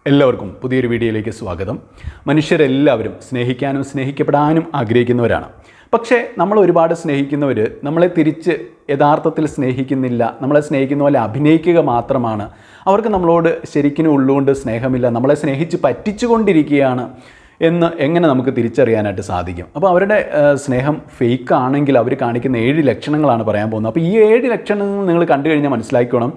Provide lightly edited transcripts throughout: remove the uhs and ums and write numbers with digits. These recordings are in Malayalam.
എല്ലാവർക്കും പുതിയൊരു വീഡിയോയിലേക്ക് സ്വാഗതം. മനുഷ്യരെല്ലാവരും സ്നേഹിക്കാനും സ്നേഹിക്കപ്പെടാനും ആഗ്രഹിക്കുന്നവരാണ്. പക്ഷേ നമ്മൾ ഒരുപാട് സ്നേഹിക്കുന്നവർ നമ്മളെ തിരിച്ച് യഥാർത്ഥത്തിൽ സ്നേഹിക്കുന്നില്ല, നമ്മളെ സ്നേഹിക്കുന്ന പോലെ അഭിനയിക്കുക മാത്രമാണ്. അവർക്ക് നമ്മളോട് ശരിക്കും ഉള്ളുകൊണ്ട് സ്നേഹമില്ല, നമ്മളെ സ്നേഹിച്ച് പറ്റിച്ചുകൊണ്ടിരിക്കുകയാണ് എന്ന് എങ്ങനെ നമുക്ക് തിരിച്ചറിയാനായിട്ട് സാധിക്കും? അപ്പോൾ അവരുടെ സ്നേഹം ഫേക്ക് ആണെങ്കിൽ അവർ കാണിക്കുന്ന 7 ലക്ഷണങ്ങളാണ് പറയാൻ പോകുന്നത്. അപ്പോൾ ഈ 7 ലക്ഷണങ്ങൾ നിങ്ങൾ കണ്ടു കഴിഞ്ഞാൽ മനസ്സിലാക്കണം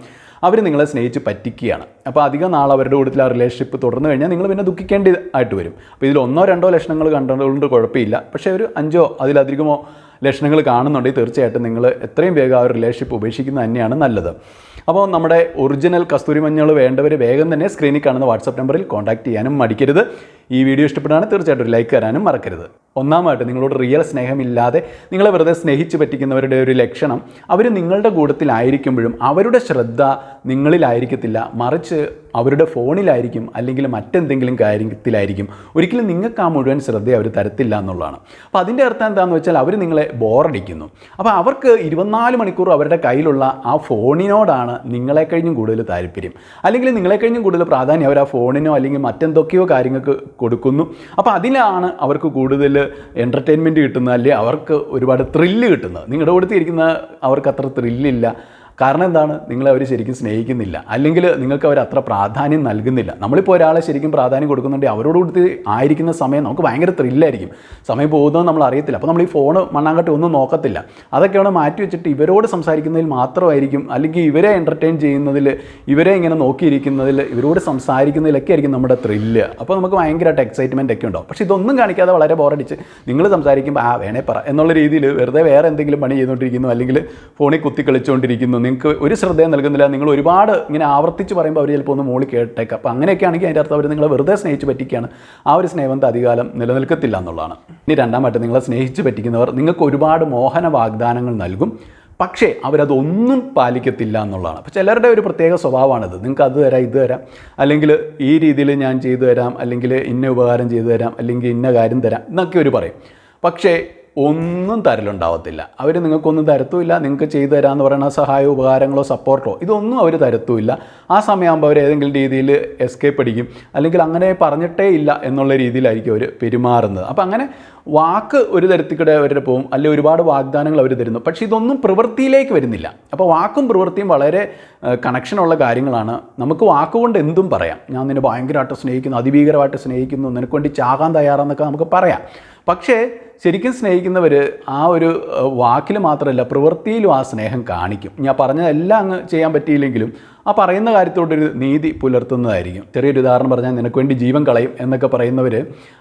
അവർ നിങ്ങളെ സ്നേഹിച്ച് പറ്റിക്കുകയാണ്. അപ്പോൾ അധികം നാൾ അവരുടെ കൂട്ടത്തിൽ ആ റിലേഷൻഷിപ്പ് തുടർന്നു കഴിഞ്ഞാൽ നിങ്ങൾ പിന്നെ ദുഃഖിക്കേണ്ടതായിട്ട് വരും. അപ്പോൾ ഇതിൽ 1-2 ലക്ഷണങ്ങൾ കണ്ടതുകൊണ്ട് കുഴപ്പമില്ല. പക്ഷേ ഒരു 5 അതിലധികമോ ലക്ഷണങ്ങൾ കാണുന്നുണ്ടെങ്കിൽ തീർച്ചയായിട്ടും നിങ്ങൾ എത്രയും വേഗം ആ ഒരു റിലേഷൻഷിപ്പ് ഉപേക്ഷിക്കുന്നത് തന്നെയാണ് നല്ലത്. അപ്പോൾ നമ്മുടെ ഒറിജിനൽ കസ്തൂരി മഞ്ഞൾ വേണ്ടവർ വേഗം തന്നെ സ്ക്രീനിൽ കാണുന്ന വാട്സപ്പ് നമ്പറിൽ കോൺടാക്റ്റ് ചെയ്യാനും മടിക്കരുത്. ഈ വീഡിയോ ഇഷ്ടപ്പെട്ടാണ് തീർച്ചയായിട്ടും ഒരു ലൈക്ക് തരാനും മറക്കരുത്. ഒന്നാമതായിട്ട് നിങ്ങളോട് റിയൽ സ്നേഹമില്ലാതെ നിങ്ങളെ വെറുതെ സ്നേഹിച്ച് പറ്റിക്കുന്നവരുടെ ഒരു ലക്ഷണം, അവർ നിങ്ങളുടെ കൂട്ടത്തിലായിരിക്കുമ്പോഴും അവരുടെ ശ്രദ്ധ നിങ്ങളിലായിരിക്കത്തില്ല, മറിച്ച് അവരുടെ ഫോണിലായിരിക്കും അല്ലെങ്കിൽ മറ്റെന്തെങ്കിലും കാര്യത്തിലായിരിക്കും. ഒരിക്കലും നിങ്ങൾക്ക് ആ മുഴുവൻ ശ്രദ്ധ അവർ തരത്തില്ല എന്നുള്ളതാണ്. അപ്പോൾ അതിൻ്റെ അർത്ഥം എന്താണെന്ന് വെച്ചാൽ അവർ നിങ്ങളെ ബോറടിക്കുന്നു. അപ്പോൾ അവർക്ക് 24 മണിക്കൂർ അവരുടെ കയ്യിലുള്ള ആ ഫോണിനോടാണ് നിങ്ങളെ കഴിഞ്ഞും കൂടുതൽ താല്പര്യം, അല്ലെങ്കിൽ നിങ്ങളെ കഴിഞ്ഞും കൂടുതൽ പ്രാധാന്യം അവർ ആ ഫോണിനോ അല്ലെങ്കിൽ മറ്റെന്തൊക്കെയോ കാര്യങ്ങൾക്ക് കൊടുക്കുന്നു. അപ്പോൾ അതിലാണ് അവർക്ക് കൂടുതൽ എൻ്റർടൈൻമെൻറ്റ് കിട്ടുന്നത്, അല്ലെങ്കിൽ അവർക്ക് ഒരുപാട് ത്രില്ല് കിട്ടുന്നത്. നിങ്ങളുടെ കൂടെ ഇരിക്കുന്ന അവർക്ക് അത്ര ത്രില്ലില്ല. കാരണം എന്താണ്? നിങ്ങളെ അവർ ശരിക്കും സ്നേഹിക്കുന്നില്ല, അല്ലെങ്കിൽ നിങ്ങൾക്ക് അവർ അത്ര പ്രാധാന്യം നൽകുന്നില്ല. നമ്മളിപ്പോൾ ഒരാളെ ശരിക്കും പ്രാധാന്യം കൊടുക്കുന്നുണ്ടെങ്കിൽ അവരോട് കൂടി ആയിരിക്കുന്ന സമയം നമുക്ക് ഭയങ്കര ത്രില്ലായിരിക്കും. സമയം പോകുന്നതെന്ന് നമ്മൾ അറിയത്തില്ല. അപ്പോൾ നമ്മൾ ഈ ഫോണ് മണ്ണാങ്കട്ടി ഒന്നും നോക്കത്തില്ല. അതൊക്കെ അവിടെ മാറ്റി വെച്ചിട്ട് ഇവരോട് സംസാരിക്കുന്നതിൽ മാത്രമായിരിക്കും, അല്ലെങ്കിൽ ഇവരെ എൻ്റർടൈൻ ചെയ്യുന്നതിൽ, ഇവരെ ഇങ്ങനെ നോക്കിയിരിക്കുന്നതിൽ, ഇവരോട് സംസാരിക്കുന്നതിലൊക്കെ ആയിരിക്കും നമ്മുടെ ത്രില്ല്. അപ്പോൾ നമുക്ക് ഭയങ്കരമായിട്ട് എക്സൈറ്റ്മെൻറ്റ് ഒക്കെ ഉണ്ടാവും. പക്ഷേ ഇതൊന്നും കാണിക്കാതെ വളരെ ബോറടിച്ച് നിങ്ങൾ സംസാരിക്കുമ്പോൾ വേണേ പറ എന്നുള്ള രീതിയിൽ വെറുതെ വേറെ എന്തെങ്കിലും പണി ചെയ്തുകൊണ്ടിരിക്കുന്നു, അല്ലെങ്കിൽ ഫോണിൽ കുത്തി കളിച്ചുകൊണ്ടിരിക്കുന്നു, നിങ്ങൾക്ക് ഒരു ശ്രദ്ധയും നൽകുന്നില്ല. നിങ്ങൾ ഒരുപാട് ഇങ്ങനെ ആവർത്തിച്ച് പറയുമ്പോൾ അവർ ചിലപ്പോൾ ഒന്ന് മോളിൽ കേട്ടേക്കാം. അപ്പോൾ അങ്ങനെയൊക്കെ ആണെങ്കിൽ അതിൻ്റെ അർത്ഥം അവർ നിങ്ങളെ വെറുതെ സ്നേഹിച്ച് പറ്റിക്കുകയാണ്. ആ ഒരു സ്നേഹം അധികാലം നിലനിൽക്കത്തില്ല എന്നുള്ളതാണ്. ഇനി രണ്ടാമത്തെ, നിങ്ങളെ സ്നേഹിച്ച് പറ്റിക്കുന്നവർ നിങ്ങൾക്ക് ഒരുപാട് മോഹന വാഗ്ദാനങ്ങൾ നൽകും, പക്ഷേ അവരതൊന്നും പാലിക്കത്തില്ല എന്നുള്ളതാണ്. അപ്പോൾ ചിലരുടെ ഒരു പ്രത്യേക സ്വഭാവമാണിത്. നിങ്ങൾക്ക് അത് തരാം, ഇത് തരാം, അല്ലെങ്കിൽ ഈ രീതിയിൽ ഞാൻ ചെയ്തു തരാം, അല്ലെങ്കിൽ ഇന്ന ഉപകാരം ചെയ്തു തരാം, അല്ലെങ്കിൽ ഇന്ന കാര്യം തരാം എന്നൊക്കെ ഒരു പറയും. പക്ഷേ ഒന്നും തരലുണ്ടാവത്തില്ല. അവർ നിങ്ങൾക്കൊന്നും തരത്തുമില്ല. നിങ്ങൾക്ക് ചെയ്തു തരാമെന്ന് പറയുന്ന സഹായമോ ഉപകാരങ്ങളോ സപ്പോർട്ടോ ഇതൊന്നും അവർ തരത്തുമില്ല. ആ സമയമാകുമ്പോൾ അവർ ഏതെങ്കിലും രീതിയിൽ എസ്കേപ്പ് അടിക്കും, അല്ലെങ്കിൽ അങ്ങനെ പറഞ്ഞിട്ടേ ഇല്ല എന്നുള്ള രീതിയിലായിരിക്കും അവർ പെരുമാറുന്നത്. അപ്പോൾ അങ്ങനെ വാക്ക് ഒരു തരത്തിൽ കൂടെ അവരുടെ പോകും, അല്ലെങ്കിൽ ഒരുപാട് വാഗ്ദാനങ്ങൾ അവർ തരുന്നു, പക്ഷേ ഇതൊന്നും പ്രവൃത്തിയിലേക്ക് വരുന്നില്ല. അപ്പോൾ വാക്കും പ്രവൃത്തിയും വളരെ കണക്ഷനുള്ള കാര്യങ്ങളാണ്. നമുക്ക് വാക്കുകൊണ്ട് എന്തും പറയാം. ഞാൻ നിന്നെ ഭയങ്കരമായിട്ട് സ്നേഹിക്കുന്നു, അതിഭീകരമായിട്ട് സ്നേഹിക്കുന്നു, നിനക്ക് വേണ്ടി ചാകാൻ തയ്യാറാന്നൊക്കെ നമുക്ക് പറയാം. പക്ഷേ ശരിക്കും സ്നേഹിക്കുന്നവർ ആ ഒരു വാക്കിൽ മാത്രമല്ല പ്രവൃത്തിയിലും ആ സ്നേഹം കാണിക്കും. ഞാൻ പറഞ്ഞതെല്ലാം അങ്ങ് ചെയ്യാൻ പറ്റിയില്ലെങ്കിലും ആ പറയുന്ന കാര്യത്തോടൊരു നീതി പുലർത്തുന്നതായിരിക്കും. ചെറിയൊരു ഉദാഹരണം പറഞ്ഞാൽ, നിനക്ക് വേണ്ടി ജീവൻ കളയും എന്നൊക്കെ പറയുന്നവർ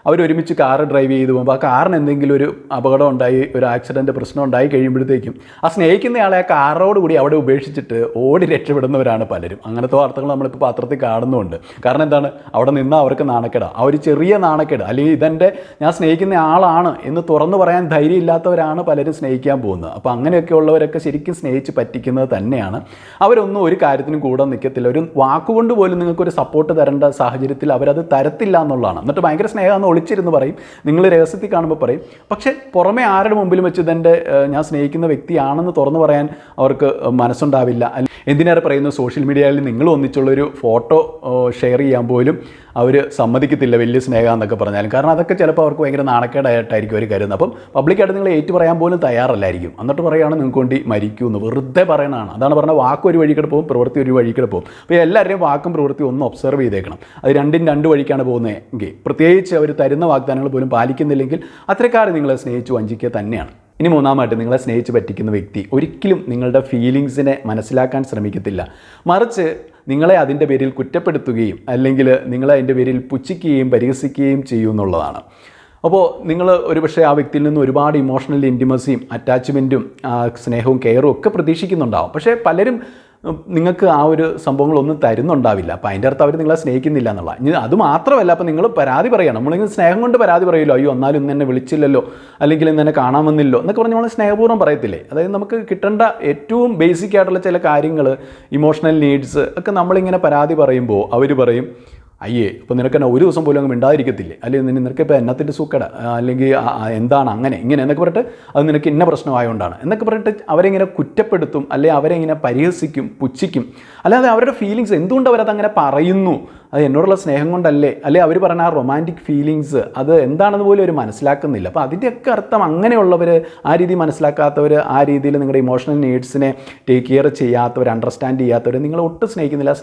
അവരൊരുമിച്ച് കാറ് ഡ്രൈവ് ചെയ്ത് പോകുമ്പോൾ ആ കാറിന് എന്തെങ്കിലും ഒരു അപകടം ഉണ്ടായി, ഒരു ആക്സിഡൻറ്റ് പ്രശ്നം ഉണ്ടായി കഴിയുമ്പോഴത്തേക്കും ആ സ്നേഹിക്കുന്നയാളെ ആ കാറോട് കൂടി അവിടെ ഉപേക്ഷിച്ചിട്ട് ഓടി രക്ഷപ്പെടുന്നവരാണ് പലരും. അങ്ങനത്തെ വാർത്തകൾ നമ്മളിപ്പോൾ പത്രത്തിൽ കാണുന്നുമുണ്ട്. കാരണം എന്താണ്? അവിടെ നിന്നാൽ അവർക്ക് നാണക്കേടാണ്. ആ ഒരു ചെറിയ നാണക്കേട്, അല്ലെങ്കിൽ ഇതെൻ്റെ ഞാൻ സ്നേഹിക്കുന്ന ആളാണ് എന്ന് തുറന്നു പറയാൻ ധൈര്യം ഇല്ലാത്തവരാണ് പലരും സ്നേഹിക്കാൻ പോകുന്നത്. അപ്പോൾ അങ്ങനെയൊക്കെ ഉള്ളവരൊക്കെ ശരിക്കും സ്നേഹിച്ച് പറ്റിക്കുന്നത് തന്നെയാണ്. അവരൊന്നും ഒരു കാര്യത്തിനും കൂടെ നിൽക്കത്തില്ല. ഒരു വാക്കുകൊണ്ട് പോലും നിങ്ങൾക്കൊരു സപ്പോർട്ട് തരേണ്ട സാഹചര്യത്തിൽ അവരത് തരത്തില്ല എന്നുള്ളതാണ്. എന്നിട്ട് ഭയങ്കര സ്നേഹമെന്ന് ഒളിച്ചിരുന്ന് പറയും, നിങ്ങൾ രഹസ്യത്തിൽ കാണുമ്പോൾ പറയും. പക്ഷേ പുറമെ ആരുടെ മുമ്പിലും വെച്ച് ഇതെൻ്റെ ഞാൻ സ്നേഹിക്കുന്ന വ്യക്തിയാണെന്ന് തുറന്നു പറയാൻ അവർക്ക് മനസ്സുണ്ടാവില്ല. എന്തിനേറെ പറയുന്നു, സോഷ്യൽ മീഡിയയിൽ നിങ്ങൾ ഒന്നിച്ചുള്ളൊരു ഫോട്ടോ ഷെയർ ചെയ്യാൻ പോലും അവർ സമ്മതിക്കത്തില്ല, വലിയ സ്നേഹം എന്നൊക്കെ പറഞ്ഞാലും. കാരണം അതൊക്കെ ചിലപ്പോൾ അവർക്ക് ഭയങ്കര നാണക്കേടായിട്ടായിരിക്കും അവർ കരുതുന്നത്. അപ്പം പബ്ലിക്കായിട്ട് നിങ്ങൾ ഏറ്റു പറയാൻ പോലും തയ്യാറല്ലായിരിക്കും. എന്നിട്ട് പറയുകയാണ് നിങ്ങൾക്ക് വേണ്ടി മരിക്കുമെന്ന്. വെറുതെ പറയണതാണ്. അതാണ് പറഞ്ഞാൽ വാക്ക് ഒരു വഴിക്കൂടെ പോകും, പ്രവൃത്തി ഒരു വഴിക്കൂടെ പോകും. അപ്പോൾ എല്ലാവരുടെയും വാക്കും പ്രവൃത്തിയും ഒന്ന് ഒബ്സർവ് ചെയ്തേക്കണം. അത് രണ്ടും 2 വഴിക്കാണ് പോകുന്നതെങ്കിൽ, പ്രത്യേകിച്ച് അവർ തരുന്ന വാഗ്ദാനങ്ങൾ പോലും പാലിക്കുന്നില്ലെങ്കിൽ അത്രക്കാർ നിങ്ങളെ സ്നേഹിച്ച് വഞ്ചിക്കുക തന്നെയാണ്. ഇനി മൂന്നാമായിട്ട്, നിങ്ങളെ സ്നേഹിച്ച് പറ്റിക്കുന്ന വ്യക്തി ഒരിക്കലും നിങ്ങളുടെ ഫീലിങ്സിനെ മനസ്സിലാക്കാൻ ശ്രമിക്കത്തില്ല, മറിച്ച് നിങ്ങളെ അതിൻ്റെ പേരിൽ കുറ്റപ്പെടുത്തുകയും അല്ലെങ്കിൽ നിങ്ങളെ അതിൻ്റെ പേരിൽ പുച്ഛിക്കുകയും പരിഹസിക്കുകയും ചെയ്യുമെന്നുള്ളതാണ്. അപ്പോൾ നിങ്ങൾ ഒരുപക്ഷെ ആ വ്യക്തിയിൽ നിന്ന് ഒരുപാട് ഇമോഷണൽ ഇൻറ്റിമസിയും അറ്റാച്ച്മെൻറ്റും സ്നേഹവും കെയറും ഒക്കെ പ്രതീക്ഷിക്കുന്നുണ്ടാവും. പക്ഷേ പലരും നിങ്ങൾക്ക് ആ ഒരു സംഭവങ്ങളൊന്നും തരുന്നുണ്ടാവില്ല. അപ്പോൾ അതിൻ്റെ അർത്ഥം അവർ നിങ്ങളെ സ്നേഹിക്കുന്നില്ല എന്നുള്ള. ഇനി അത് മാത്രമല്ല, അപ്പോൾ നിങ്ങൾ പരാതി പറയണം. നമ്മളിങ്ങനെ സ്നേഹം കൊണ്ട് പരാതി പറയുമല്ലോ, അയ്യോ എന്നാലും ഇന്ന് എന്നെ വിളിച്ചില്ലല്ലോ, അല്ലെങ്കിൽ ഇന്ന് എന്നെ കാണാമെന്നില്ലോ എന്നൊക്കെ പറഞ്ഞ് നമ്മൾ സ്നേഹപൂർവ്വം പറയത്തില്ലേ. അതായത് നമുക്ക് കിട്ടേണ്ട ഏറ്റവും ബേസിക് ആയിട്ടുള്ള ചില കാര്യങ്ങൾ, ഇമോഷണൽ നീഡ്സ് ഒക്കെ നമ്മളിങ്ങനെ പരാതി പറയുമ്പോൾ അവർ പറയും, അയ്യേ ഇപ്പോൾ നിനക്കെന്നെ ഒരു ദിവസം പോലും അങ്ങ് മിണ്ടാതിരിക്കത്തില്ലേ, അല്ലെങ്കിൽ നിനക്കിപ്പോൾ എന്നത്തിൻ്റെ സൂക്കട, അല്ലെങ്കിൽ എന്താണ് അങ്ങനെ ഇങ്ങനെ എന്നൊക്കെ പറഞ്ഞിട്ട് അത് നിനക്ക് ഇന്ന പ്രശ്നമായതുകൊണ്ടാണ് എന്നൊക്കെ പറഞ്ഞിട്ട് അവരെങ്ങനെ കുറ്റപ്പെടുത്തും, അല്ലെങ്കിൽ അവരെങ്ങനെ പരിഹസിക്കും, പുച്ഛിക്കും. അല്ലാതെ അവരുടെ ഫീലിങ്സ് എന്തുകൊണ്ട് അവരതങ്ങനെ പറയുന്നു, അത് എന്നോടുള്ള സ്നേഹം കൊണ്ടല്ലേ, അല്ലെ അവർ പറഞ്ഞ ആ റൊമാൻറ്റിക് ഫീലിങ്സ് അത് എന്താണെന്ന് പോലും അവർ മനസ്സിലാക്കുന്നില്ല. അപ്പോൾ അതിൻ്റെയൊക്കെ അർത്ഥം അങ്ങനെയുള്ളവർ, ആ രീതി മനസ്സിലാക്കാത്തവർ, ആ രീതിയിൽ നിങ്ങളുടെ ഇമോഷണൽ നീഡ്സിനെ ടേക്ക് കെയർ ചെയ്യാത്തവർ, അണ്ടർസ്റ്റാൻഡ് ചെയ്യാത്തവർ, നിങ്ങൾ ഒട്ടും സ്നേഹിക്കുന്നില്ല,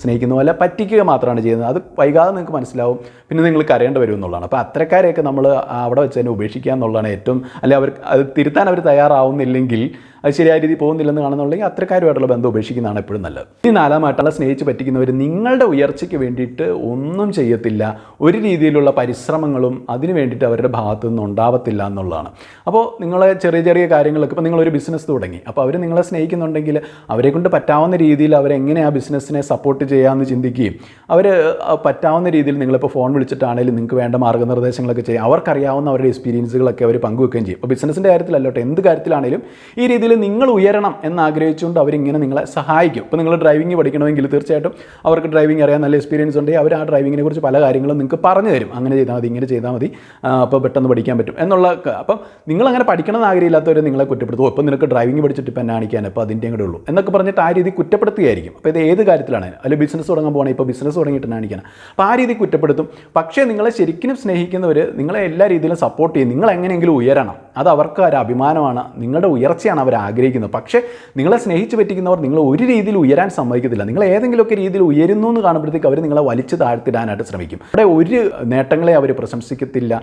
സ്നേഹിക്കുന്ന പോലെ പറ്റിക്കുക മാത്രമാണ് ചെയ്യുന്നത്. അത് വൈകാതെ നിങ്ങൾക്ക് മനസ്സിലാവും, പിന്നെ നിങ്ങൾ കരയേണ്ടി വരും എന്നുള്ളതാണ്. അപ്പോൾ അത്തരക്കാരെയൊക്കെ നമ്മൾ അവിടെ വെച്ച് തന്നെ ഉപേക്ഷിക്കുക എന്നുള്ളതാണ് ഏറ്റവും, അല്ലെ അവർ അത് തിരുത്താൻ അവർ തയ്യാറാവുന്നില്ലെങ്കിൽ, അത് ശരിയായ രീതി പോകുന്നില്ലെന്ന് കാണുന്നുണ്ടെങ്കിൽ അത്തരക്കാരുമായിട്ടുള്ള ബന്ധം ഉപേക്ഷിക്കുന്നതാണ് എപ്പോഴും നല്ലത്. ഈ നാലാമായിട്ടുള്ള സ്നേഹിച്ച് പറ്റിക്കുന്നവർ നിങ്ങളുടെ ഉയർച്ചയ്ക്ക് വേണ്ടിയിട്ട് ഒന്നും ചെയ്യത്തില്ല, ഒരു രീതിയിലുള്ള പരിശ്രമങ്ങളും അതിന് വേണ്ടിയിട്ട് അവരുടെ ഭാഗത്തു നിന്ന് ഉണ്ടാവത്തില്ല എന്നുള്ളതാണ്. അപ്പോൾ നിങ്ങളെ ചെറിയ ചെറിയ കാര്യങ്ങളൊക്കെ, ഇപ്പോൾ നിങ്ങളൊരു ബിസിനസ് തുടങ്ങി, അപ്പോൾ അവർ നിങ്ങളെ സ്നേഹിക്കുന്നുണ്ടെങ്കിൽ അവരെ കൊണ്ട് പറ്റാവുന്ന രീതിയിൽ അവരെങ്ങനെ ആ ബിസിനസ്സിനെ സപ്പോർട്ട് ചെയ്യാമെന്ന് ചിന്തിക്കുകയും, അവർ പറ്റാവുന്ന രീതിയിൽ നിങ്ങളിപ്പോൾ ഫോൺ വിളിച്ചിട്ടാണെങ്കിലും നിങ്ങൾക്ക് വേണ്ട മാർഗ്ഗനിർദ്ദേശങ്ങളൊക്കെ ചെയ്യും, അവർക്കറിയാവുന്ന അവരുടെ എക്സ്പീരിയൻസുകളൊക്കെ അവർ പങ്കുവെക്കുകയും ചെയ്യും. അപ്പോൾ ബിസിനസ്സിൻ്റെ കാര്യത്തിലല്ലോട്ടെ, എന്ത് കാര്യത്തിലാണെങ്കിലും ഈ രീതിയിൽ നിങ്ങൾ ഉയരണം എന്നാഗ്രഹിച്ചുകൊണ്ട് അവരിങ്ങനെ നിങ്ങളെ സഹായിക്കും. ഇപ്പോൾ നിങ്ങൾ ഡ്രൈവിംഗ് പഠിക്കണമെങ്കിൽ തീർച്ചയായിട്ടും അവർക്ക് ഡ്രൈവിംഗ് അറിയാൻ നല്ല എക്സ്പീരിയൻസ് ഉണ്ടെങ്കിൽ അവർ ആ ഡ്രൈവിങ്ങിനെ കുറിച്ച് പല കാര്യങ്ങളും നിങ്ങൾക്ക് പറഞ്ഞു തരും. അങ്ങനെ ചെയ്താൽ മതി, ഇങ്ങനെ ചെയ്താൽ മതി, അപ്പോൾ പെട്ടെന്ന് പഠിക്കാൻ പറ്റും എന്നുള്ള. അപ്പം നിങ്ങളങ്ങനെ പഠിക്കണമെന്ന് ആഗ്രഹമില്ലാത്തവർ നിങ്ങളെ കുറ്റപ്പെടുത്തും. ഇപ്പോൾ നിനക്ക് ഡ്രൈവിംഗ് പഠിച്ചിട്ട് ഇപ്പം എന്നെ കാണിക്കാൻ, അപ്പോൾ അതിൻ്റെ കൂടെ ഉള്ളൂ എന്നൊക്കെ പറഞ്ഞിട്ട് ആ രീതി കുറ്റപ്പെടുത്തുകയായിരിക്കും. അപ്പോൾ ഇത് ഏത് കാര്യത്തിലാണ്, അല്ലെങ്കിൽ ബിസിനസ് തുടങ്ങാൻ പോകണം, ഇപ്പോൾ ബിസിനസ് തുടങ്ങിയിട്ട് കാണിക്കണം, അപ്പോൾ ആ രീതി കുറ്റപ്പെടുത്തും. പക്ഷേ നിങ്ങളെ ശരിക്കും സ്നേഹിക്കുന്നവർ നിങ്ങളെ എല്ലാ രീതിയിലും സപ്പോർട്ട് ചെയ്യും. നിങ്ങൾ എങ്ങനെയെങ്കിലും ഉയരണം, അത് അവർക്ക് ഒരു അഭിമാനമാണ്, നിങ്ങളുടെ ഉയർച്ചയാണ് അവർ ആഗ്രഹിക്കുന്നത്. പക്ഷേ നിങ്ങളെ സ്നേഹിച്ച് പറ്റിക്കുന്നവർ നിങ്ങൾ ഒരു രീതിയിൽ ഉയരാൻ സമ്മതിക്കത്തില്ല. നിങ്ങൾ ഏതെങ്കിലുമൊക്കെ രീതിയിൽ ഉയരുന്നു എന്ന് കാണുമ്പോഴത്തേക്ക് അവർ നിങ്ങളെ വലിച്ചു താഴ്ത്തിടാനായിട്ട് ശ്രമിക്കും. അവിടെ ഒരു നേട്ടങ്ങളെ അവർ പ്രശംസിക്കത്തില്ല.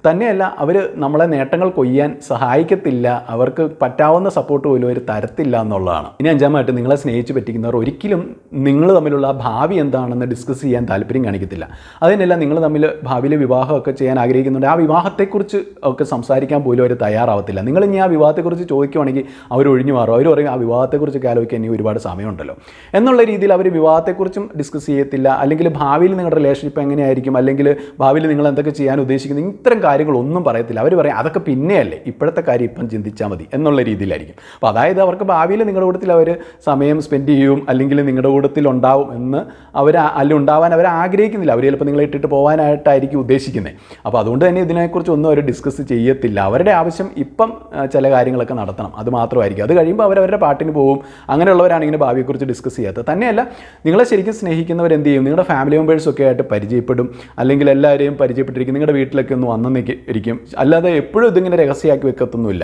തന്നെയല്ല, അവർ നമ്മളെ നേട്ടങ്ങൾ കൊയ്യാൻ സഹായിക്കത്തില്ല, അവർക്ക് പറ്റാവുന്ന സപ്പോർട്ട് പോലും അവർ തരത്തില്ല എന്നുള്ളതാണ്. ഇനി അഞ്ചാമതായിട്ട്, നിങ്ങളെ സ്നേഹിച്ച് പറ്റിക്കുന്നവർ ഒരിക്കലും നിങ്ങൾ തമ്മിലുള്ള ഭാവി എന്താണെന്ന് ഡിസ്കസ് ചെയ്യാൻ താല്പര്യം കാണിക്കത്തില്ല. അതിനെല്ലാം നിങ്ങൾ തമ്മിൽ ഭാവിയിലെ വിവാഹമൊക്കെ ചെയ്യാൻ ആഗ്രഹിക്കുന്നുണ്ട്, ആ വിവാഹത്തെക്കുറിച്ച് ഒക്കെ സംസാരിക്കാൻ പോലും അവർ തയ്യാറാവത്തില്ല. നിങ്ങൾ ഇനി ആ വിവാഹത്തെക്കുറിച്ച് ചോദിക്കുവാണെങ്കിൽ അവർ ഒഴിഞ്ഞു മാറും. അവർ പറയും ആ വിവാഹത്തെക്കുറിച്ചൊക്കെ ആലോചിക്കാൻ ഇനി ഒരുപാട് സമയമുണ്ടല്ലോ എന്നുള്ള രീതിയിൽ അവർ വിവാഹത്തെക്കുറിച്ചും ഡിസ്കസ് ചെയ്യത്തില്ല. അല്ലെങ്കിൽ ഭാവിയിൽ നിങ്ങളുടെ റിലേഷൻഷിപ്പ് എങ്ങനെയായിരിക്കും, അല്ലെങ്കിൽ ഭാവിയിൽ നിങ്ങൾ എന്തൊക്കെ ചെയ്യാൻ ഉദ്ദേശിക്കുന്നത്, ഇത്തരം കാര്യങ്ങളൊന്നും പറയത്തില്ല. അവർ പറയും അതൊക്കെ പിന്നെയല്ലേ, ഇപ്പോഴത്തെ കാര്യം ഇപ്പം ചിന്തിച്ചാൽ മതി എന്നുള്ള രീതിയിലായിരിക്കും. അപ്പോൾ അതായത് അവർക്ക് ഭാവിയിൽ നിങ്ങളുടെ കൂട്ടത്തിൽ അവർ സമയം സ്പെൻഡ് ചെയ്യും, അല്ലെങ്കിൽ നിങ്ങളുടെ കൂട്ടത്തിൽ ഉണ്ടാവും എന്ന് ഉണ്ടാവാൻ അവർ ആഗ്രഹിക്കുന്നില്ല. അവർ ചിലപ്പോൾ നിങ്ങളെ ഇട്ടിട്ട് പോകാനായിട്ടായിരിക്കും ഉദ്ദേശിക്കുന്നത്. അപ്പോൾ അതുകൊണ്ട് തന്നെ ഇതിനെക്കുറിച്ചൊന്നും അവർ ഡിസ്കസ് ചെയ്യത്തില്ല. അവരുടെ ആവശ്യം ഇപ്പം ചില കാര്യങ്ങളൊക്കെ നടത്തണം, അത് മാത്രമായിരിക്കും. അത് കഴിയുമ്പോൾ അവരവരുടെ പാട്ടിന് പോകും. അങ്ങനെയുള്ളവരാണ് ഇങ്ങനെ ഭാവിയെക്കുറിച്ച് ഡിസ്കസ് ചെയ്യാത്തത്. തന്നെയല്ല, നിങ്ങളെ ശരിക്കും സ്നേഹിക്കുന്നവർ എന്ത് ചെയ്യും, നിങ്ങളുടെ ഫാമിലി മെമ്പേഴ്സൊക്കെ ആയിട്ട് പരിചയപ്പെടും, അല്ലെങ്കിൽ എല്ലാവരെയും പരിചയപ്പെട്ടിരിക്കും, നിങ്ങളുടെ വീട്ടിലൊക്കെ ഒന്ന് വന്നെന്നേക്ക് ഇരിക്കും. അല്ലാതെ എപ്പോഴും ഇതിങ്ങനെ രഹസ്യമാക്കി വെക്കത്തൊന്നുമില്ല.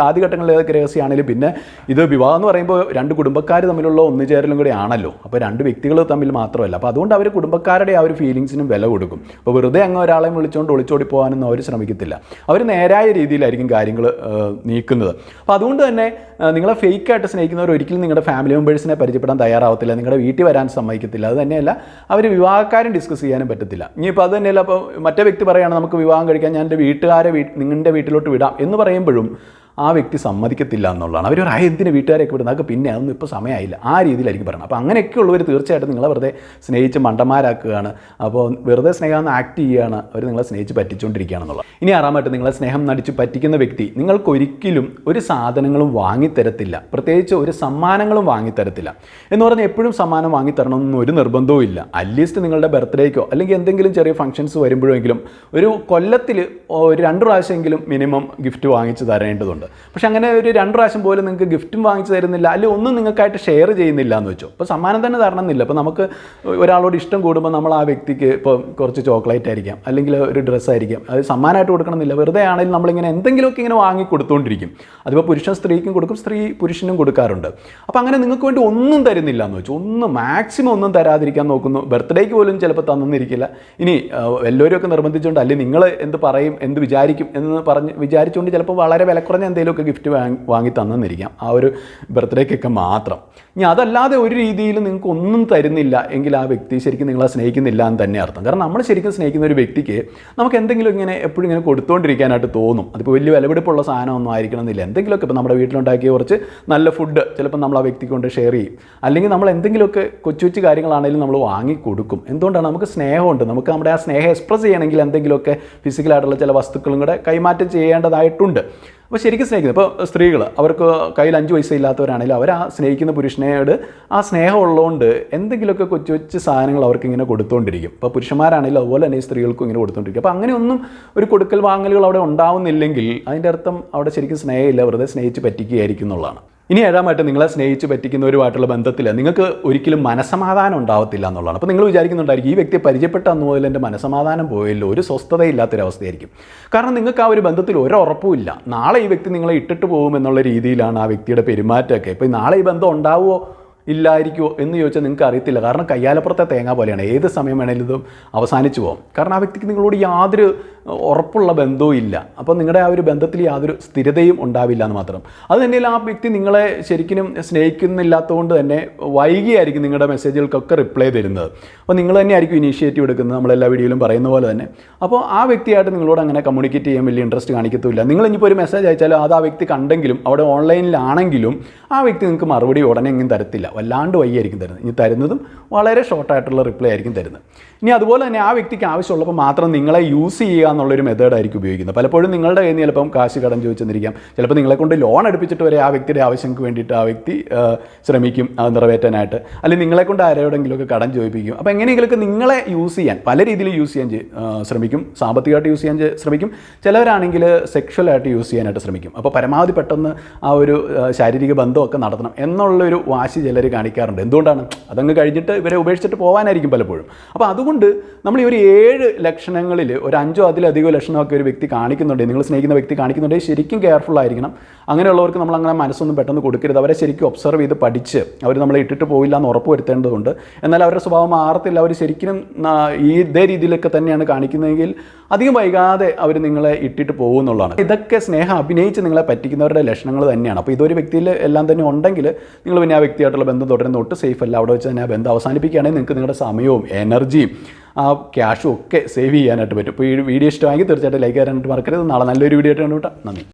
ആദ്യഘട്ടങ്ങളിൽ ഏതൊക്കെ രഹസ്യമാണെങ്കിലും പിന്നെ ഇത് വിവാഹം എന്ന് പറയുമ്പോൾ രണ്ട് കുടുംബക്കാർ തമ്മിലുള്ള ഒന്നുചേരലും കൂടി ആണല്ലോ. അപ്പോൾ രണ്ട് വ്യക്തികൾ തമ്മിൽ മാത്രമല്ല. അപ്പോൾ അതുകൊണ്ട് അവർ കുടുംബക്കാരുടെ ആ ഒരു ഫീലിങ്സിനും വില കൊടുക്കും. അപ്പോൾ വെറുതെ അങ്ങ് ഒരാളെ വിളിച്ചുകൊണ്ട് ഒളിച്ചോടി പോകാനൊന്നും അവർ ശ്രമിക്കത്തില്ല. അവർ നേരായ രീതിയിലായിരിക്കും കാര്യങ്ങൾ നീക്കുന്നത്. അപ്പോൾ അതുകൊണ്ട് തന്നെ നിങ്ങളെ ഫേക്കായിട്ട് സ്നേഹിക്കുന്നവർ ഒരിക്കലും നിങ്ങളുടെ ഫാമിലി മെമ്പേഴ്സിനെ പരിചയപ്പെടാൻ തയ്യാറാവത്തില്ല, നിങ്ങളുടെ വീട്ടിൽ വരാൻ സമ്മതിക്കത്തില്ല. അത് തന്നെയല്ല, അവർ വിവാഹക്കാരും ഡിസ്കസ് ചെയ്യാനും പറ്റത്തില്ല. ഇനിയിപ്പോൾ അത് തന്നെയല്ല, അപ്പോൾ മറ്റേ വ്യക്തി പറയുകയാണ് നമുക്ക് വിവാഹം കഴിക്കാൻ ഞാൻ എൻ്റെ വീട്ടുകാരെ നിങ്ങളുടെ വീട്ടിലോട്ട് വിടാം എന്ന് പറയുമ്പോഴും ആ വ്യക്തി സമ്മതിക്കത്തില്ല എന്നുള്ളതാണ്. അവർ ഒരു എന്തിന് വീട്ടുകാരെയൊക്കെ വിടുന്നത്, അതൊക്കെ പിന്നെ അതൊന്നും ഇപ്പോൾ സമയമായില്ല, ആ രീതിയിലായിരിക്കും പറയുന്നത്. അപ്പോൾ അങ്ങനെയൊക്കെ ഉള്ളവർ തീർച്ചയായിട്ടും നിങ്ങളെ വെറുതെ സ്നേഹിച്ച് മണ്ടന്മാരാക്കുകയാണ്. അപ്പോൾ വെറുതെ സ്നേഹം ആക്ട് ചെയ്യുകയാണ്, അവർ നിങ്ങളെ സ്നേഹിച്ച് പറ്റിച്ചുകൊണ്ടിരിക്കുകയാണെന്നുള്ളത്. ഇനി ആറാമായിട്ട്, നിങ്ങളെ സ്നേഹം നടിച്ച് പറ്റിക്കുന്ന വ്യക്തി നിങ്ങൾക്കൊരിക്കലും ഒരു സാധനങ്ങളും വാങ്ങിത്തരത്തില്ല, പ്രത്യേകിച്ച് ഒരു സമ്മാനങ്ങളും വാങ്ങിത്തരത്തില്ല. എന്ന് പറഞ്ഞാൽ എപ്പോഴും സമ്മാനം വാങ്ങിത്തരണമെന്നൊന്നും ഒരു നിർബന്ധവും ഇല്ല. അറ്റ്ലീസ്റ്റ് നിങ്ങളുടെ ബർത്ത്ഡേക്കോ അല്ലെങ്കിൽ എന്തെങ്കിലും ചെറിയ ഫംഗ്ഷൻസ് വരുമ്പോഴെങ്കിലും ഒരു കൊല്ലത്തിൽ ഒരു 2 പ്രാവശ്യമെങ്കിലും മിനിമം ഗിഫ്റ്റ് വാങ്ങിച്ച് തരേണ്ടതുണ്ട്. പക്ഷെ അങ്ങനെ ഒരു 2 പ്രാവശ്യം പോലും നിങ്ങൾക്ക് ഗിഫ്റ്റും വാങ്ങിച്ചു തരുന്നില്ല, അല്ലെങ്കിൽ ഒന്നും നിങ്ങൾക്കായിട്ട് ഷെയർ ചെയ്യുന്നില്ല എന്ന് വെച്ചോ. അപ്പോൾ സമ്മാനം തന്നെ തരണമെന്നില്ല. അപ്പോൾ നമുക്ക് ഒരാളോട് ഇഷ്ടം കൂടുമ്പോൾ നമ്മൾ ആ വ്യക്തിക്ക് ഇപ്പോൾ കുറച്ച് ചോക്ലേറ്റ് ആയിരിക്കാം, അല്ലെങ്കിൽ ഒരു ഡ്രസ്സായിരിക്കാം, അത് സമ്മാനമായിട്ട് കൊടുക്കണമെന്നില്ല. വെറുതെ ആണെങ്കിലും നമ്മളിങ്ങനെ എന്തെങ്കിലുമൊക്കെ ഇങ്ങനെ വാങ്ങി കൊടുത്തുകൊണ്ടിരിക്കും. അതിപ്പോൾ പുരുഷൻ സ്ത്രീക്കും കൊടുക്കും, സ്ത്രീ പുരുഷനും കൊടുക്കാറുണ്ട്. അപ്പോൾ അങ്ങനെ നിങ്ങൾക്ക് വേണ്ടി ഒന്നും തരുന്നില്ല എന്ന് വെച്ചു, മാക്സിമം ഒന്നും തരാതിരിക്കാൻ നോക്കുന്നു. ബർത്ത്ഡേക്ക് പോലും ചിലപ്പോൾ തന്നിരിക്കില്ല. ഇനി എല്ലാവരും നിർബന്ധിച്ചുകൊണ്ട്, അല്ലെങ്കിൽ നിങ്ങൾ എന്ത് പറയും, എന്ത് വിചാരിക്കും എന്ന് വിചാരിച്ചുകൊണ്ട് ചിലപ്പോൾ വളരെ വില കുറഞ്ഞ എന്തെങ്കിലുമൊക്കെ ഗിഫ്റ്റ് വാങ്ങി തന്നിരിക്കാം ആ ഒരു ബർത്ത്ഡേക്കൊക്കെ മാത്രം. ഇനി അതല്ലാതെ ഒരു രീതിയിലും നിങ്ങൾക്ക് ഒന്നും തരുന്നില്ല എങ്കിൽ ആ വ്യക്തി ശരിക്കും നിങ്ങളെ സ്നേഹിക്കുന്നില്ല എന്ന് തന്നെ അർത്ഥം. കാരണം നമ്മൾ ശരിക്കും സ്നേഹിക്കുന്ന ഒരു വ്യക്തിക്ക് നമുക്ക് എന്തെങ്കിലും ഇങ്ങനെ എപ്പോഴും ഇങ്ങനെ കൊടുത്തുകൊണ്ടിരിക്കാനായിട്ട് തോന്നും. അതിപ്പോൾ വലിയ വിലപിടിപ്പുള്ള സാധനമൊന്നും ആയിരിക്കണമെന്നില്ല. എന്തെങ്കിലുമൊക്കെ ഇപ്പോൾ നമ്മുടെ വീട്ടിലുണ്ടാക്കിയ കുറച്ച് നല്ല ഫുഡ് ചിലപ്പോൾ നമ്മൾ ആ വ്യക്തിക്ക് കൊണ്ട് ഷെയർ ചെയ്യും, അല്ലെങ്കിൽ നമ്മൾ എന്തെങ്കിലുമൊക്കെ കൊച്ചു കൊച്ചു കാര്യങ്ങളാണെങ്കിലും നമ്മൾ വാങ്ങി കൊടുക്കും. എന്തുകൊണ്ടാണ്? നമുക്ക് സ്നേഹമുണ്ട്. നമുക്ക് നമ്മുടെ ആ സ്നേഹം എക്സ്പ്രസ് ചെയ്യണമെങ്കിൽ എന്തെങ്കിലുമൊക്കെ ഫിസിക്കലായിട്ടുള്ള ചില വസ്തുക്കളും കൂടെ കൈമാറ്റം ചെയ്യേണ്ടതായിട്ടുണ്ട്. അപ്പോൾ ശരിക്കും സ്നേഹിക്കുന്നത്, ഇപ്പോൾ സ്ത്രീകൾ അവർക്ക് കയ്യിൽ 5 പൈസ ഇല്ലാത്തവരാണെങ്കിലും അവർ ആ സ്നേഹിക്കുന്ന പുരുഷനോട് ആ സ്നേഹം ഉള്ളതുകൊണ്ട് എന്തെങ്കിലുമൊക്കെ കൊച്ചു കൊച്ചു സാധനങ്ങൾ അവർക്ക് ഇങ്ങനെ കൊടുത്തുകൊണ്ടിരിക്കും. ഇപ്പോൾ പുരുഷന്മാരാണെങ്കിലും അതുപോലെ തന്നെ സ്ത്രീകൾക്കും ഇങ്ങനെ കൊടുത്തുകൊണ്ടിരിക്കും. അപ്പോൾ അങ്ങനെയൊന്നും ഒരു കൊടുക്കൽ വാങ്ങലുകൾ അവിടെ ഉണ്ടാവുന്നില്ലെങ്കിൽ അതിൻ്റെ അർത്ഥം അവിടെ ശരിക്കും സ്നേഹമില്ല, വെറുതെ സ്നേഹിച്ച് പറ്റിക്കുകയായിരിക്കും എന്നുള്ളതാണ്. ഇനി 7-ാമായിട്ട് നിങ്ങളെ സ്നേഹിച്ച് പറ്റിക്കുന്നവരുമായിട്ടുള്ള ബന്ധത്തിൽ നിങ്ങൾക്ക് ഒരിക്കലും മനസമാധാനം ഉണ്ടാവത്തില്ല എന്നുള്ളതാണ്. അപ്പോൾ നിങ്ങൾ വിചാരിക്കുന്നുണ്ടായിരിക്കും, ഈ വ്യക്തിയെ പരിചയപ്പെട്ട അന്ന് മുതൽ എൻ്റെ മനസമാധാനം പോയല്ലോ, ഒരു സ്വസ്ഥതയില്ലാത്തൊരവസ്ഥയായിരിക്കും. കാരണം നിങ്ങൾക്ക് ആ ഒരു ബന്ധത്തിൽ ഒരു ഉറപ്പുമില്ല. നാളെ ഈ വ്യക്തി നിങ്ങളെ ഇട്ടിട്ട് പോകുമെന്നുള്ള രീതിയിലാണ് ആ വ്യക്തിയുടെ പെരുമാറ്റമൊക്കെ. ഇപ്പോൾ നാളെ ഈ ബന്ധം ഉണ്ടാവുമോ ഇല്ലായിരിക്കുമോ എന്ന് ചോദിച്ചാൽ നിങ്ങൾക്ക് അറിയത്തില്ല. കാരണം കയ്യാലപ്പുറത്തെ തേങ്ങ പോലെയാണ്, ഏത് സമയം വേണേലും ഇത് അവസാനിച്ചു പോകും. കാരണം ആ വ്യക്തിക്ക് നിങ്ങളോട് യാതൊരു ഉറപ്പുള്ള ബന്ധവും ഇല്ല. അപ്പോൾ നിങ്ങളുടെ ആ ഒരു ബന്ധത്തിൽ യാതൊരു സ്ഥിരതയും ഉണ്ടാവില്ല എന്ന് മാത്രം. അത് തന്നെയല്ല, ആ വ്യക്തി നിങ്ങളെ ശരിക്കും സ്നേഹിക്കുന്നില്ലാത്തതുകൊണ്ട് തന്നെ വൈകിയായിരിക്കും നിങ്ങളുടെ മെസ്സേജുകൾക്കൊക്കെ റിപ്ലൈ തരുന്നത്. അപ്പോൾ നിങ്ങൾ തന്നെ ആയിരിക്കും ഇനീഷ്യേറ്റീവ് എടുക്കുന്നത്, നമ്മളെല്ലാ വീഡിയോയിലും പറയുന്ന പോലെ തന്നെ. അപ്പോൾ ആ വ്യക്തിയായിട്ട് നിങ്ങളോട് അങ്ങനെ കമ്മ്യൂണിക്കേറ്റ് ചെയ്യാൻ വലിയ ഇൻട്രസ്റ്റ് കാണിക്കത്തില്ല. നിങ്ങൾ ഇനിയിപ്പോൾ ഒരു മെസ്സേജ് അയച്ചാലും അത് ആ വ്യക്തി കണ്ടെങ്കിലും അവിടെ ഓൺലൈനിലാണെങ്കിലും ആ വ്യക്തി നിങ്ങൾക്ക് മറുപടി ഉടനെ എങ്കിലും തരത്തില്ല, വല്ലാണ്ട് വൈകിയായിരിക്കും തരുന്നത്. ഇനി തരുന്നതും വളരെ ഷോർട്ടായിട്ടുള്ള റിപ്ലൈ ആയിരിക്കും തരുന്നത്. ഇനി അതുപോലെ തന്നെ ആ വ്യക്തിക്ക് ആവശ്യമുള്ളപ്പോൾ മാത്രം നിങ്ങളെ യൂസ് ചെയ്യുക എന്നുള്ളൊരു മെത്തേഡായിരിക്കും ഉപയോഗിക്കുന്നത്. പലപ്പോഴും നിങ്ങളുടെ കയ്യിൽ നിന്ന് ചിലപ്പം കാശ് കടം ചോദിച്ചെന്നിരിക്കാം, ചിലപ്പോൾ നിങ്ങളെ കൊണ്ട് ലോൺ എടുപ്പിച്ചിട്ട് വരെ ആ വ്യക്തിയുടെ ആവശ്യങ്ങൾക്ക് വേണ്ടിയിട്ട് ആ വ്യക്തി ശ്രമിക്കും അത് നിറവേറ്റാനായിട്ട്, അല്ലെങ്കിൽ നിങ്ങളെ കൊണ്ട് ആരോടെങ്കിലുമൊക്കെ കടം ചോദിപ്പിക്കും. അപ്പോൾ എങ്ങനെയെങ്കിലുമൊക്കെ നിങ്ങളെ യൂസ് ചെയ്യാൻ പല രീതിയിൽ യൂസ് ചെയ്യാൻ ശ്രമിക്കും. സാമ്പത്തികമായിട്ട് യൂസ് ചെയ്യാൻ ശ്രമിക്കും, ചിലവരാണെങ്കിൽ സെക്ഷുവലായിട്ട് യൂസ് ചെയ്യാനായിട്ട് ശ്രമിക്കും. അപ്പോൾ പരമാവധി പെട്ടെന്ന് ആ ഒരു ശാരീരിക ബന്ധമൊക്കെ നടത്തണം എന്നുള്ളൊരു വാശി ചിലർ കാണിക്കാറുണ്ട്. എന്തുകൊണ്ടാണ്? അതങ്ങ് കഴിഞ്ഞിട്ട് ഇവരെ ഉപേക്ഷിച്ചിട്ട് പോകാനായിരിക്കും പലപ്പോഴും. അപ്പോൾ അതുകൊണ്ട് നമ്മൾ ഈ ഒരു 7 ലക്ഷണങ്ങളിൽ ഒരു 5 അതിലധികം ലക്ഷണമൊക്കെ ഒരു വ്യക്തി കാണിക്കുന്നുണ്ടെങ്കിൽ, നിങ്ങൾ സ്നേഹിക്കുന്ന വ്യക്തി കാണിക്കുന്നുണ്ടെങ്കിൽ ശരിക്കും കെയർഫുൾ ആയിരിക്കണം. അങ്ങനെയുള്ളവർക്ക് നമ്മൾ അങ്ങനെ മനസ്സൊന്നും പെട്ടെന്ന് കൊടുക്കരുത്. അവരെ ശരിക്കും ഒബ്സർവ് ചെയ്ത് പഠിച്ച് അവർ നമ്മളെ ഇട്ടിട്ട് പോയില്ല എന്ന് ഉറപ്പ് വരുത്തേണ്ടതുണ്ട്. എന്നാൽ അവരുടെ സ്വഭാവം മാറത്തില്ല, അവർ ശരിക്കും ഇതേ രീതിയിലൊക്കെ തന്നെയാണ് കാണിക്കുന്നതെങ്കിൽ അധികം വൈകാതെ അവർ നിങ്ങളെ ഇട്ടിട്ട് പോകുന്നുള്ളതാണ്. ഇതൊക്കെ സ്നേഹം അഭിനയിച്ച് നിങ്ങളെ പറ്റിക്കുന്നവരുടെ ലക്ഷണങ്ങൾ തന്നെയാണ്. അപ്പോൾ ഇതൊരു വ്യക്തിയിൽ എല്ലാം തന്നെ ഉണ്ടെങ്കിൽ നിങ്ങൾ പിന്നെ ആ വ്യക്തിയായിട്ടുള്ള ബന്ധം തുടരുന്ന ഒട്ട് സേഫ് അല്ല. അവിടെ വെച്ച് തന്നെ ആ ബന്ധം അവസാനിപ്പിക്കുകയാണെങ്കിൽ നിങ്ങൾക്ക് നിങ്ങളുടെ സമയവും എനർജിയും ആ ക്യാഷും ഒക്കെ സേവ് ചെയ്യാനായിട്ട് പറ്റും. ഇപ്പോൾ ഈ വീഡിയോ ഇഷ്ടമായെങ്കിൽ തീർച്ചയായിട്ടും ലൈക്ക് ചെയ്യാനായിട്ട് മറക്കരുത്. നാളെ നല്ലൊരു വീഡിയോ ആയിട്ട് കണ്ടുമുട്ടാം. നന്ദി.